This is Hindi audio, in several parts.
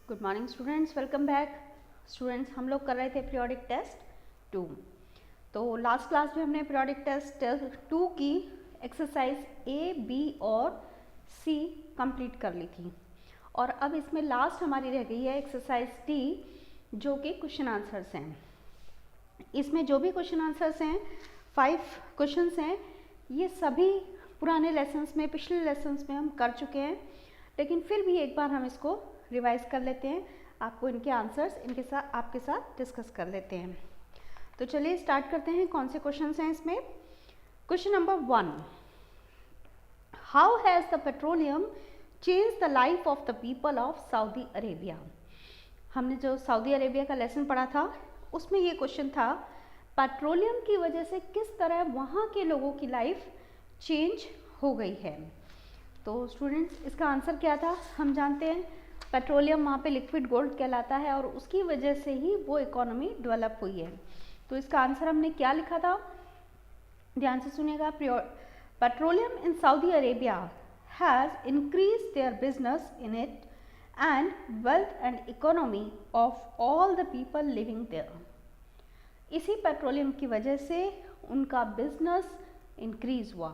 Good morning students, welcome back. Students, हम लोग कर रहे थे पीरियोडिक टेस्ट 2। तो लास्ट क्लास में हमने पीरियोडिक टेस्ट 2 की एक्सरसाइज ए, बी और सी कंप्लीट कर ली थी और अब इसमें लास्ट हमारी रह गई है एक्सरसाइज डी, जो कि क्वेश्चन आंसर्स हैं। इसमें जो भी क्वेश्चन आंसर्स हैं 5 क्वेश्चंस हैं, ये सभी पुराने लेसन्स में, पिछले लेसन्स में हम कर चुके हैं, लेकिन फिर भी एक बार हम इसको रिवाइज कर लेते हैं। आपको इनके आंसर्स आपके साथ डिस्कस कर लेते हैं। तो चलिए स्टार्ट करते हैं। कौन से क्वेश्चंस हैं इसमें? Question number 1, how has the petroleum change the life of the people of Saudi Arabia. हमने जो सऊदी अरेबिया का लेसन पढ़ा था उसमें ये क्वेश्चन था, पेट्रोलियम की वजह से किस तरह वहाँ के लोगों की लाइफ चेंज हो गई है। तो स्टूडेंट्स, इसका आंसर क्या था? हम जानते हैं पेट्रोलियम वहाँ पे लिक्विड गोल्ड कहलाता है और उसकी वजह से ही वो इकोनॉमी डेवलप हुई है। तो इसका आंसर हमने क्या लिखा था, ध्यान से सुनिएगा। Petroleum in Saudi Arabia has increase their business in it and wealth and economy of all the people living there. इसी पेट्रोलियम की वजह से उनका बिजनेस इंक्रीज हुआ।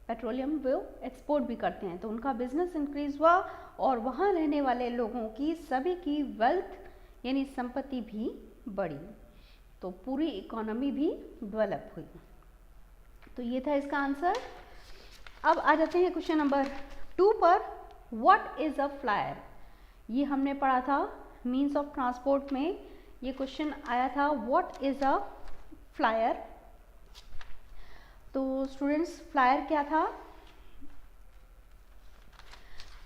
पेट्रोलियम वो एक्सपोर्ट भी करते हैं, तो उनका बिजनेस इंक्रीज हुआ और वहाँ रहने वाले लोगों की सभी की वेल्थ यानी संपत्ति भी बढ़ी, तो पूरी इकोनॉमी भी डेवलप हुई। तो ये था इसका आंसर। अब आ जाते हैं क्वेश्चन नंबर 2 पर। What is a flyer? ये हमने पढ़ा था मीन्स ऑफ ट्रांसपोर्ट में, ये क्वेश्चन आया था, व्हाट इज अ फ्लायर। तो स्टूडेंट्स, फ्लायर क्या था?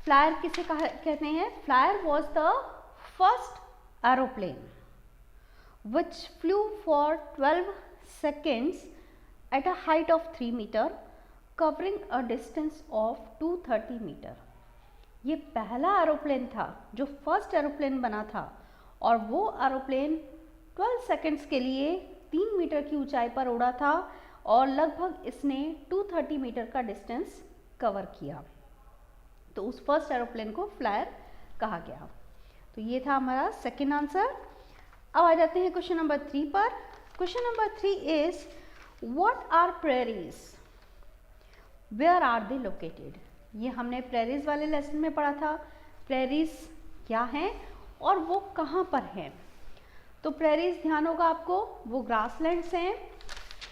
फ्लायर किसे कहते हैं? Flyer was the first aeroplane which flew for 12 seconds at a height of 3 metre covering a distance of 230 metre. ये पहला एरोप्लेन था जो फर्स्ट एरोप्लेन बना था और वो एरोप्लेन 12 सेकेंड्स के लिए 3 मीटर की ऊंचाई पर उड़ा था और लगभग इसने 230 मीटर का डिस्टेंस कवर किया। तो उस फर्स्ट एरोप्लेन को फ्लायर कहा गया। तो ये था हमारा सेकेंड आंसर। अब आ जाते हैं क्वेश्चन नंबर 3 पर। Question number 3 is, what are prairies, where are they located. ये हमने प्रेरीज वाले लेसन में पढ़ा था। प्रेरीज क्या हैं और वो कहाँ पर हैं? तो प्रेरीज, ध्यान होगा आपको, वो ग्रासलैंड्स हैं।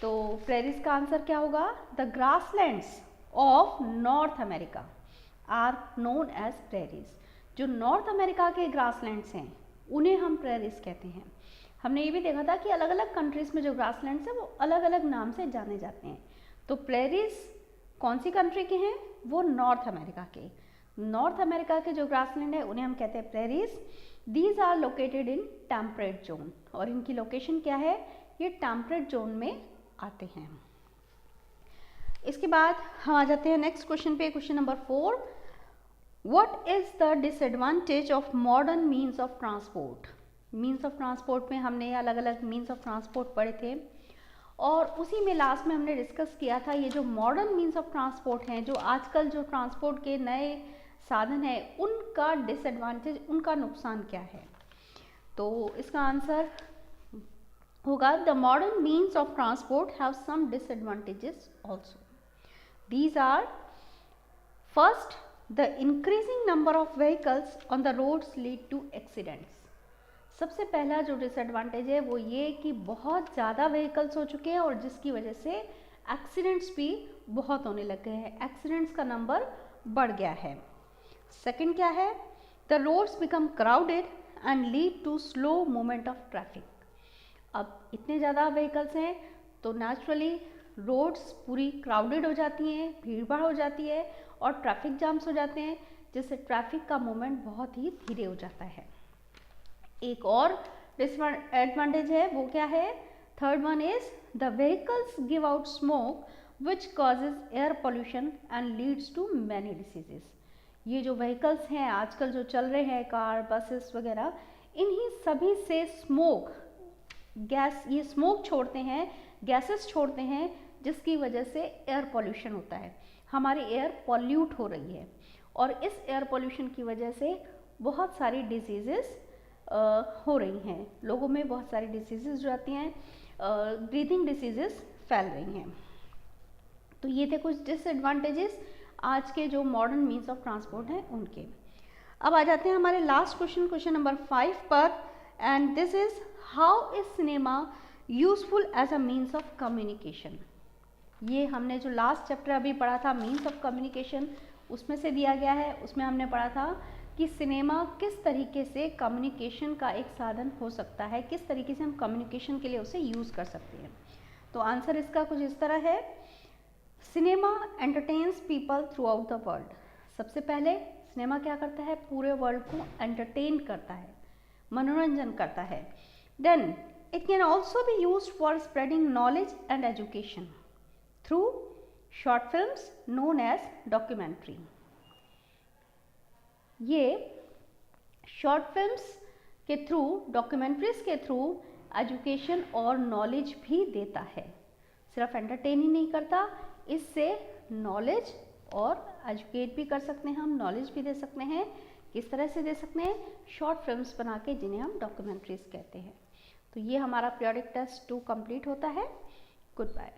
तो प्रेरीज का आंसर क्या होगा? The grasslands of North America are known as prairies. जो नॉर्थ अमेरिका के ग्रासलैंड्स हैं उन्हें हम प्रेरीज कहते हैं। हमने ये भी देखा था कि अलग अलग कंट्रीज में जो ग्रासलैंड्स हैं वो अलग अलग नाम से जाने जाते हैं। तो प्रेरीज कौन सी कंट्री के हैं? वो नॉर्थ अमेरिका के। नॉर्थ अमेरिका के जो ग्रासलैंड है उन्हें हम कहते हैं prairies. These are located in temperate zone, और इनकी लोकेशन क्या है? ये टेम्परेट जोन में आते हैं। इसके बाद हम आ जाते हैं नेक्स्ट क्वेश्चन पे, question number 4, what is the disadvantage of modern means of transport. Means of transport में हमने अलग अलग मीन्स ऑफ ट्रांसपोर्ट पढ़े थे और उसी में लास्ट में हमने डिस्कस किया था ये जो मॉडर्न मीन्स ऑफ ट्रांसपोर्ट हैं, जो आजकल जो ट्रांसपोर्ट के नए साधन हैं, उनका डिसएडवांटेज, उनका नुकसान क्या है। तो इसका आंसर होगा, the modern means of transport have some disadvantages also. These are, first, the increasing number of vehicles on the roads lead to accidents. सबसे पहला जो डिसएडवांटेज है वो ये कि बहुत ज़्यादा व्हीकल्स हो चुके हैं और जिसकी वजह से एक्सीडेंट्स भी बहुत होने लग गए हैं, एक्सीडेंट्स का नंबर बढ़ गया है। सेकंड क्या है? The roads become crowded and lead to slow movement of traffic. अब इतने ज़्यादा व्हीकल्स हैं तो नेचुरली रोड्स पूरी क्राउडेड हो जाती हैं, भीड़ भाड़ हो जाती है और ट्रैफिक जाम्स हो जाते हैं, जिससे ट्रैफिक का मूवमेंट बहुत ही धीरे हो जाता है। एक और डिसएडवांटेज है, वो क्या है? Third one is, the vehicles give out smoke which causes air pollution and leads to many diseases. ये जो व्हीकल्स हैं आजकल जो चल रहे हैं, कार, बसेस वगैरह, इन्हीं सभी से स्मोक, गैस, ये स्मोक छोड़ते हैं, गैसेस छोड़ते हैं, जिसकी वजह से एयर पोल्यूशन होता है। हमारी एयर पॉल्यूट हो रही है और इस एयर पोल्यूशन की वजह से बहुत सारी डिजीज़ेस हो रही हैं, लोगों में बहुत सारी डिजीज़ेस जो आती हैं, ब्रीथिंग डिसीजेस फैल रही हैं। तो ये थे कुछ डिसएडवांटेजेस आज के जो मॉडर्न मीन्स ऑफ ट्रांसपोर्ट हैं उनके। अब आ जाते हैं हमारे लास्ट क्वेश्चन, क्वेश्चन नंबर 5 पर, and this is how is cinema useful as a means of communication. ये हमने जो लास्ट चैप्टर अभी पढ़ा था मीन्स ऑफ कम्युनिकेशन, उसमें से दिया गया है। उसमें हमने पढ़ा था कि सिनेमा किस तरीके से कम्युनिकेशन का एक साधन हो सकता है, किस तरीके से हम कम्युनिकेशन के लिए उसे यूज़ कर सकते हैं। तो आंसर इसका कुछ इस तरह है, cinema entertains people through out the world. सबसे पहले सिनेमा क्या करता है, पूरे वर्ल्ड को एंटरटेन करता है, मनोरंजन करता है। Then it can also be used for spreading knowledge and education through short films known as documentary. ये शॉर्ट फिल्म्स के थ्रू, डॉक्यूमेंट्रीज के थ्रू एजुकेशन और नॉलेज भी देता है। सिर्फ एंटरटेन ही नहीं करता, इससे नॉलेज और एजुकेट भी कर सकते हैं, हम नॉलेज भी दे सकते हैं। किस तरह से दे सकते हैं, शॉर्ट फिल्म्स बना के, जिन्हें हम डॉक्यूमेंट्रीज कहते हैं। तो ये हमारा पीरियोडिक टेस्ट 2 कंप्लीट होता है। Good bye.